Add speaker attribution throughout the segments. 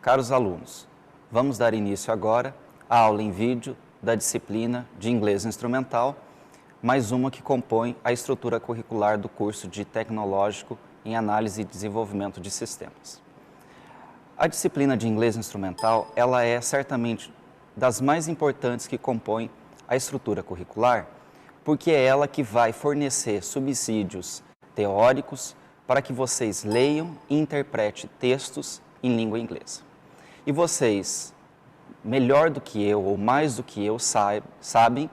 Speaker 1: Caros alunos, vamos dar início agora à aula em vídeo da disciplina de Inglês Instrumental, mais uma que compõe a estrutura curricular do curso de Tecnológico em Análise e Desenvolvimento de Sistemas. A disciplina de Inglês Instrumental, ela é certamente das mais importantes que compõem a estrutura curricular, porque é ela que vai fornecer subsídios teóricos para que vocês leiam e interpretem textos em língua inglesa. E vocês, melhor do que eu ou mais do que eu, sabem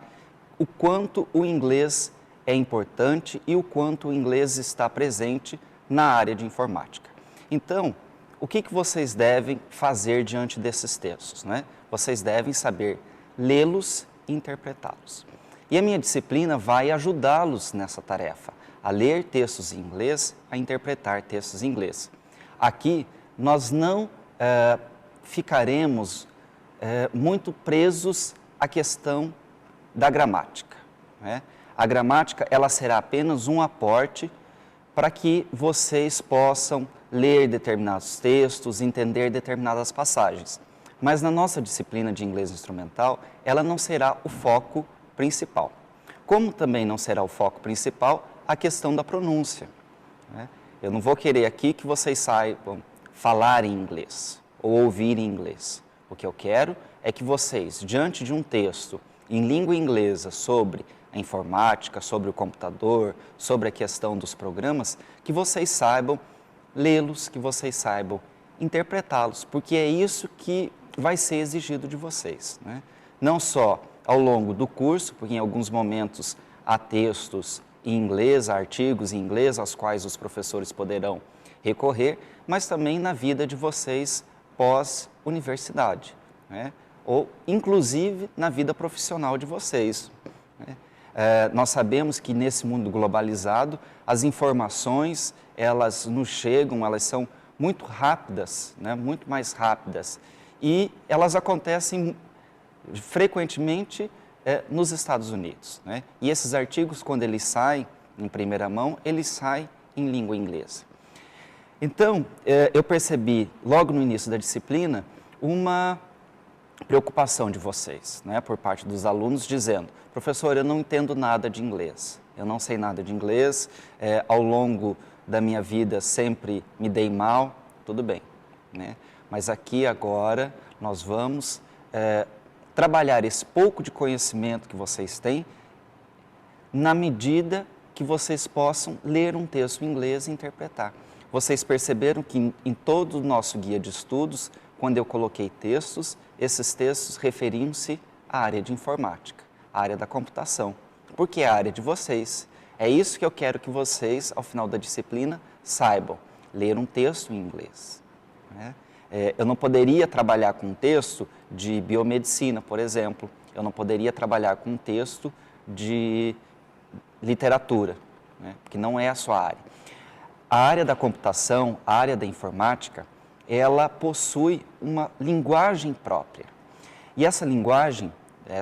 Speaker 1: o quanto o inglês é importante e o quanto o inglês está presente na área de informática. Então, o que vocês devem fazer diante desses textos, né? Vocês devem saber lê-los e interpretá-los. E a minha disciplina vai ajudá-los nessa tarefa, a ler textos em inglês, a interpretar textos em inglês. Aqui, nós não ficaremos muito presos à questão da gramática, né? A gramática, ela será apenas um aporte para que vocês possam ler determinados textos, entender determinadas passagens. Mas na nossa disciplina de inglês instrumental, ela não será o foco principal. Como também não será o foco principal a questão da pronúncia, né? Eu não vou querer aqui que vocês saibam falar em inglês ou ouvir em inglês. O que eu quero é que vocês, diante de um texto em língua inglesa sobre a informática, sobre o computador, sobre a questão dos programas, que vocês saibam lê-los, que vocês saibam interpretá-los, porque é isso que vai ser exigido de vocês, né? Não só ao longo do curso, porque em alguns momentos há textos em inglês, há artigos em inglês aos quais os professores poderão recorrer, mas também na vida de vocês pós-universidade, né? Ou inclusive na vida profissional de vocês, né? Nós sabemos que nesse mundo globalizado, as informações, elas nos chegam, elas são muito rápidas, né? Muito mais rápidas, e elas acontecem frequentemente nos Estados Unidos, né? E esses artigos, quando eles saem em primeira mão, eles saem em língua inglesa. Então, eu percebi logo no início da disciplina uma preocupação de vocês, né, por parte dos alunos, dizendo: professor, eu não entendo nada de inglês, eu não sei nada de inglês, ao longo da minha vida sempre me dei mal. Tudo bem, né? Mas aqui agora nós vamos trabalhar esse pouco de conhecimento que vocês têm na medida que vocês possam ler um texto em inglês e interpretar. Vocês perceberam que em todo o nosso guia de estudos, quando eu coloquei textos, esses textos referiam-se à área de informática, à área da computação, porque é a área de vocês. É isso que eu quero que vocês, ao final da disciplina, saibam: ler um texto em inglês, né? Eu não poderia trabalhar com um texto de biomedicina, por exemplo. Eu não poderia trabalhar com um texto de literatura, né? Porque não é a sua área. A área da computação, a área da informática, ela possui uma linguagem própria. E essa linguagem,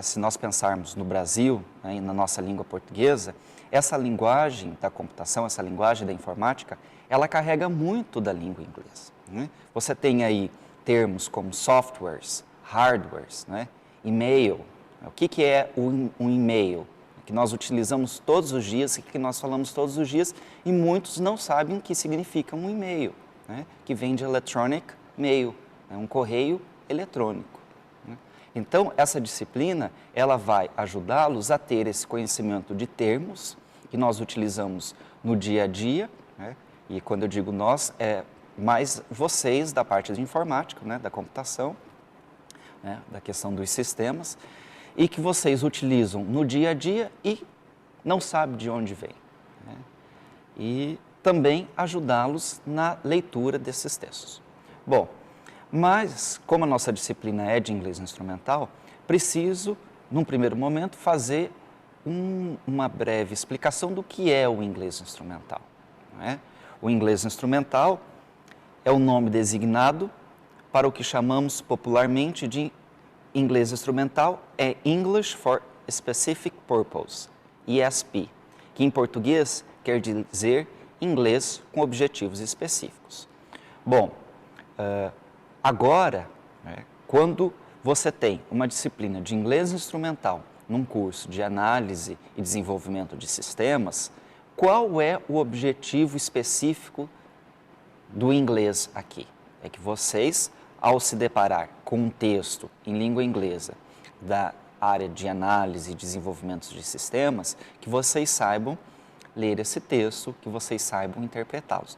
Speaker 1: se nós pensarmos no Brasil, né, na nossa língua portuguesa, essa linguagem da computação, essa linguagem da informática, ela carrega muito da língua inglesa, né? Você tem aí termos como softwares, hardwares, né? E-mail. O que é um e-mail? Que nós utilizamos todos os dias, que nós falamos todos os dias, e muitos não sabem o que significa um e-mail, né? Que vem de electronic mail, né? Um correio eletrônico, né? Então, essa disciplina, ela vai ajudá-los a ter esse conhecimento de termos que nós utilizamos no dia a dia, né? E quando eu digo nós, é mais vocês da parte de informática, né? Da computação, né? Da questão dos sistemas, e que vocês utilizam no dia a dia e não sabem de onde vem, né? E também ajudá-los na leitura desses textos. Bom, mas como a nossa disciplina é de inglês instrumental, preciso, num primeiro momento, fazer uma breve explicação do que é o inglês instrumental, né? O inglês instrumental é o nome designado para o que chamamos popularmente de inglês instrumental, é English for Specific Purpose, ESP, que em português quer dizer inglês com objetivos específicos. Bom, Agora, né, quando você tem uma disciplina de inglês instrumental num curso de análise e desenvolvimento de sistemas, qual é o objetivo específico do inglês aqui? É que vocês, ao se deparar com um texto em língua inglesa da área de análise e desenvolvimento de sistemas, que vocês saibam ler esse texto, que vocês saibam interpretá-los.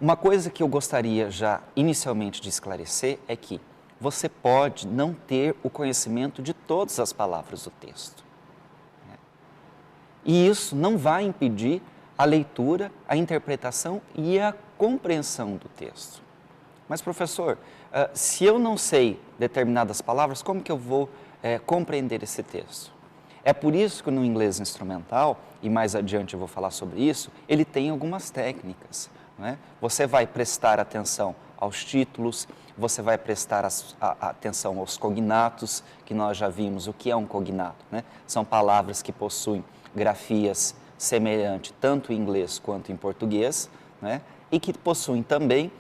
Speaker 1: Uma coisa que eu gostaria já inicialmente de esclarecer é que você pode não ter o conhecimento de todas as palavras do texto. E isso não vai impedir a leitura, a interpretação e a compreensão do texto. Mas, professor, se eu não sei determinadas palavras, como que eu vou compreender esse texto? É por isso que no inglês instrumental, e mais adiante eu vou falar sobre isso, ele tem algumas técnicas. Né? Você vai prestar atenção aos títulos, você vai prestar atenção aos cognatos, que nós já vimos o que é um cognato. Né? São palavras que possuem grafias semelhantes tanto em inglês quanto em português, né? E que possuem também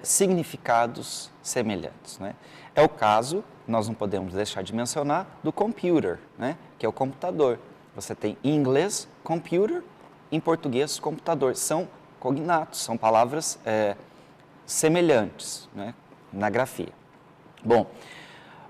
Speaker 1: significados semelhantes. Né? É o caso, nós não podemos deixar de mencionar, do computer, né? Que é o computador. Você tem em inglês computer, em português computador. São cognatos, são palavras semelhantes, né, na grafia. Bom,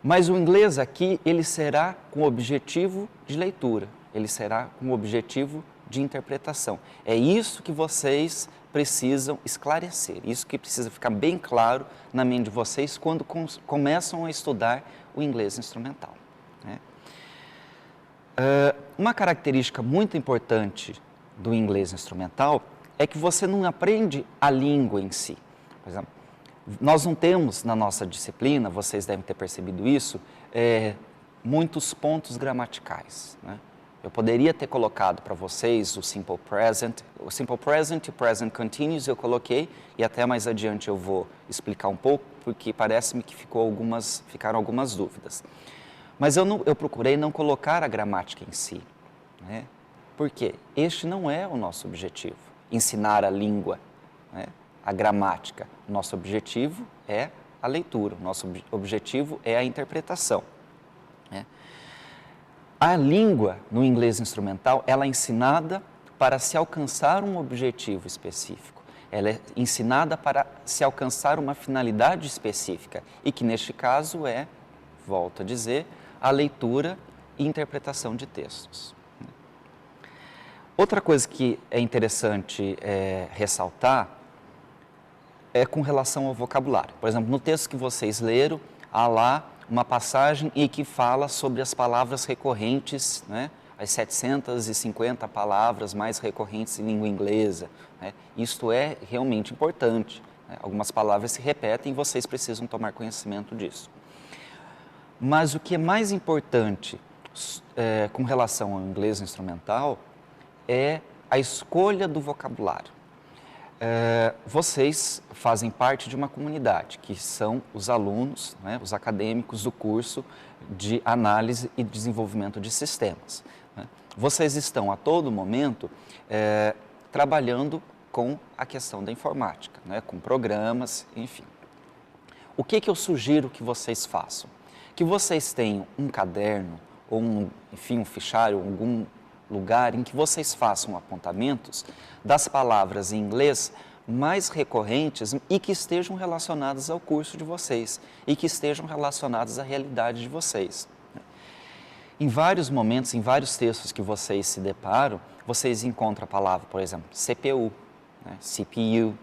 Speaker 1: mas o inglês aqui, ele será com objetivo de leitura, ele será com objetivo de interpretação. É isso que vocês precisam esclarecer, isso que precisa ficar bem claro na mente de vocês quando começam a estudar o inglês instrumental. Né? Uma característica muito importante do inglês instrumental é que você não aprende a língua em si. Por exemplo, nós não temos na nossa disciplina, vocês devem ter percebido isso, muitos pontos gramaticais. Né? Eu poderia ter colocado para vocês o Simple Present e o Present Continuous eu coloquei, e até mais adiante eu vou explicar um pouco, porque parece-me que ficaram algumas dúvidas. Mas eu procurei não colocar a gramática em si, né? Porque este não é o nosso objetivo, ensinar a língua, né? A gramática. O nosso objetivo é a leitura, o nosso objetivo é a interpretação. Né? A língua, no inglês instrumental, ela é ensinada para se alcançar um objetivo específico. Ela é ensinada para se alcançar uma finalidade específica e que, neste caso, volto a dizer, a leitura e interpretação de textos. Outra coisa que é interessante ressaltar é com relação ao vocabulário. Por exemplo, no texto que vocês leram, há lá uma passagem em que fala sobre as palavras recorrentes, né? As 750 palavras mais recorrentes em língua inglesa. Né? Isto é realmente importante. Né? Algumas palavras se repetem e vocês precisam tomar conhecimento disso. Mas o que é mais importante com relação ao inglês instrumental é a escolha do vocabulário. Vocês fazem parte de uma comunidade, que são os alunos, né, os acadêmicos do curso de análise e desenvolvimento de sistemas. Né? Vocês estão a todo momento trabalhando com a questão da informática, né, com programas, enfim. O que eu sugiro que vocês façam? Que vocês tenham um caderno ou enfim, um fichário, algum lugar em que vocês façam apontamentos das palavras em inglês mais recorrentes e que estejam relacionadas ao curso de vocês e que estejam relacionadas à realidade de vocês. Em vários momentos, em vários textos que vocês se deparam, vocês encontram a palavra, por exemplo, CPU, né, CPU,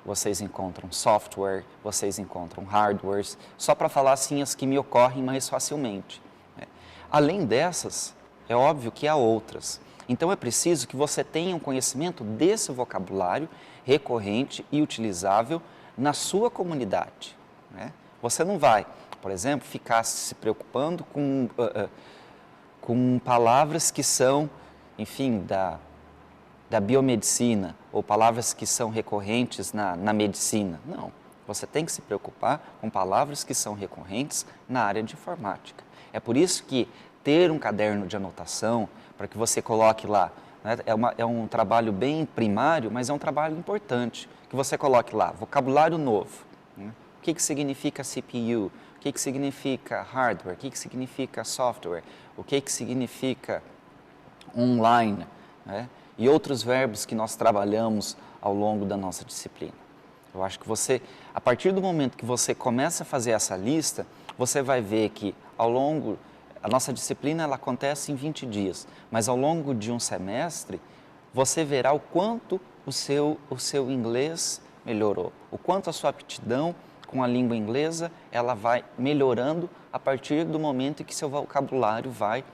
Speaker 1: vocês encontram software, vocês encontram hardwares, só para falar assim as que me ocorrem mais facilmente. Né. Além dessas, é óbvio que há outras. Então, é preciso que você tenha um conhecimento desse vocabulário recorrente e utilizável na sua comunidade. Né? Você não vai, por exemplo, ficar se preocupando com palavras que são, enfim, da biomedicina ou palavras que são recorrentes na medicina. Não, você tem que se preocupar com palavras que são recorrentes na área de informática. É por isso que ter um caderno de anotação, para que você coloque lá, né, é um trabalho bem primário, mas é um trabalho importante, que você coloque lá, vocabulário novo, né, O que significa CPU? O que significa hardware? O que significa software? O que significa online? Né? E outros verbos que nós trabalhamos ao longo da nossa disciplina. Eu acho que você, a partir do momento que você começa a fazer essa lista, você vai ver que a nossa disciplina ela acontece em 20 dias, mas ao longo de um semestre, você verá o quanto o seu inglês melhorou, o quanto a sua aptidão com a língua inglesa ela vai melhorando a partir do momento em que seu vocabulário vai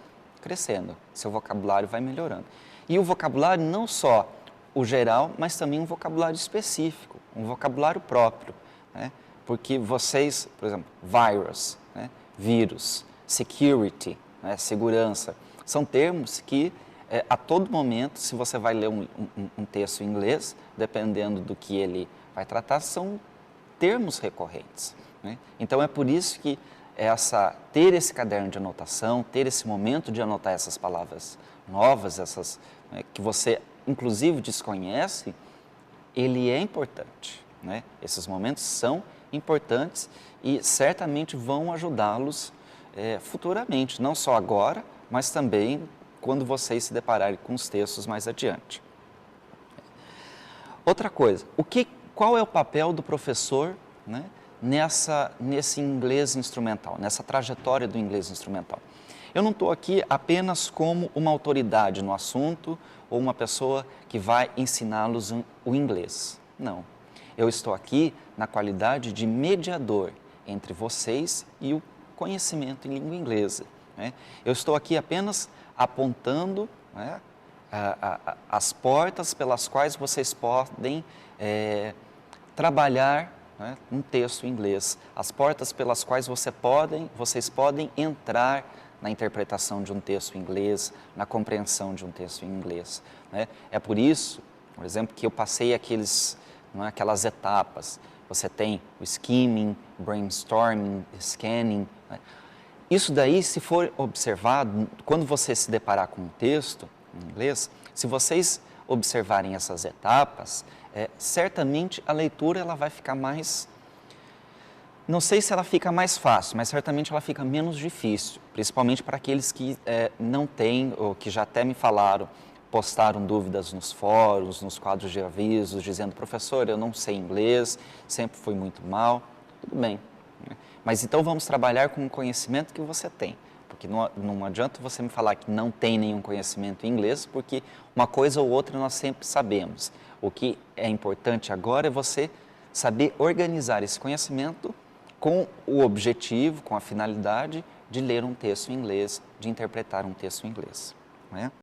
Speaker 1: crescendo, seu vocabulário vai melhorando. E o vocabulário não só o geral, mas também um vocabulário específico, um vocabulário próprio, né? Porque vocês, por exemplo, virus, né? Vírus, security, né? Segurança, são termos que a todo momento, se você vai ler um texto em inglês, dependendo do que ele vai tratar, são termos recorrentes, né? Então é por isso que ter esse caderno de anotação, ter esse momento de anotar essas palavras novas, essas que você inclusive desconhece, ele é importante, né? Esses momentos são importantes e certamente vão ajudá-los futuramente, não só agora, mas também quando vocês se depararem com os textos mais adiante. Outra coisa, qual é o papel do professor, né, nesse inglês instrumental, nessa trajetória do inglês instrumental? Eu não estou aqui apenas como uma autoridade no assunto ou uma pessoa que vai ensiná-los o inglês. Não. Eu estou aqui na qualidade de mediador entre vocês e o conhecimento em língua inglesa, né? Eu estou aqui apenas apontando, né, as portas pelas quais vocês podem trabalhar, né, um texto em inglês, as portas pelas quais vocês podem entrar na interpretação de um texto em inglês, na compreensão de um texto em inglês, né? É por isso, por exemplo, que eu passei aquelas etapas. Você tem o skimming, brainstorming, scanning, né? Isso daí, se for observado, quando você se deparar com um texto em inglês, se vocês observarem essas etapas, certamente a leitura ela vai ficar mais... Não sei se ela fica mais fácil, mas certamente ela fica menos difícil, principalmente para aqueles que não têm, ou que já até me falaram, postaram dúvidas nos fóruns, nos quadros de avisos, dizendo, professor, eu não sei inglês, sempre fui muito mal. Tudo bem, né? Mas então vamos trabalhar com o conhecimento que você tem, porque não adianta você me falar que não tem nenhum conhecimento em inglês, porque uma coisa ou outra nós sempre sabemos. O que é importante agora é você saber organizar esse conhecimento com o objetivo, com a finalidade de ler um texto em inglês, de interpretar um texto em inglês, né?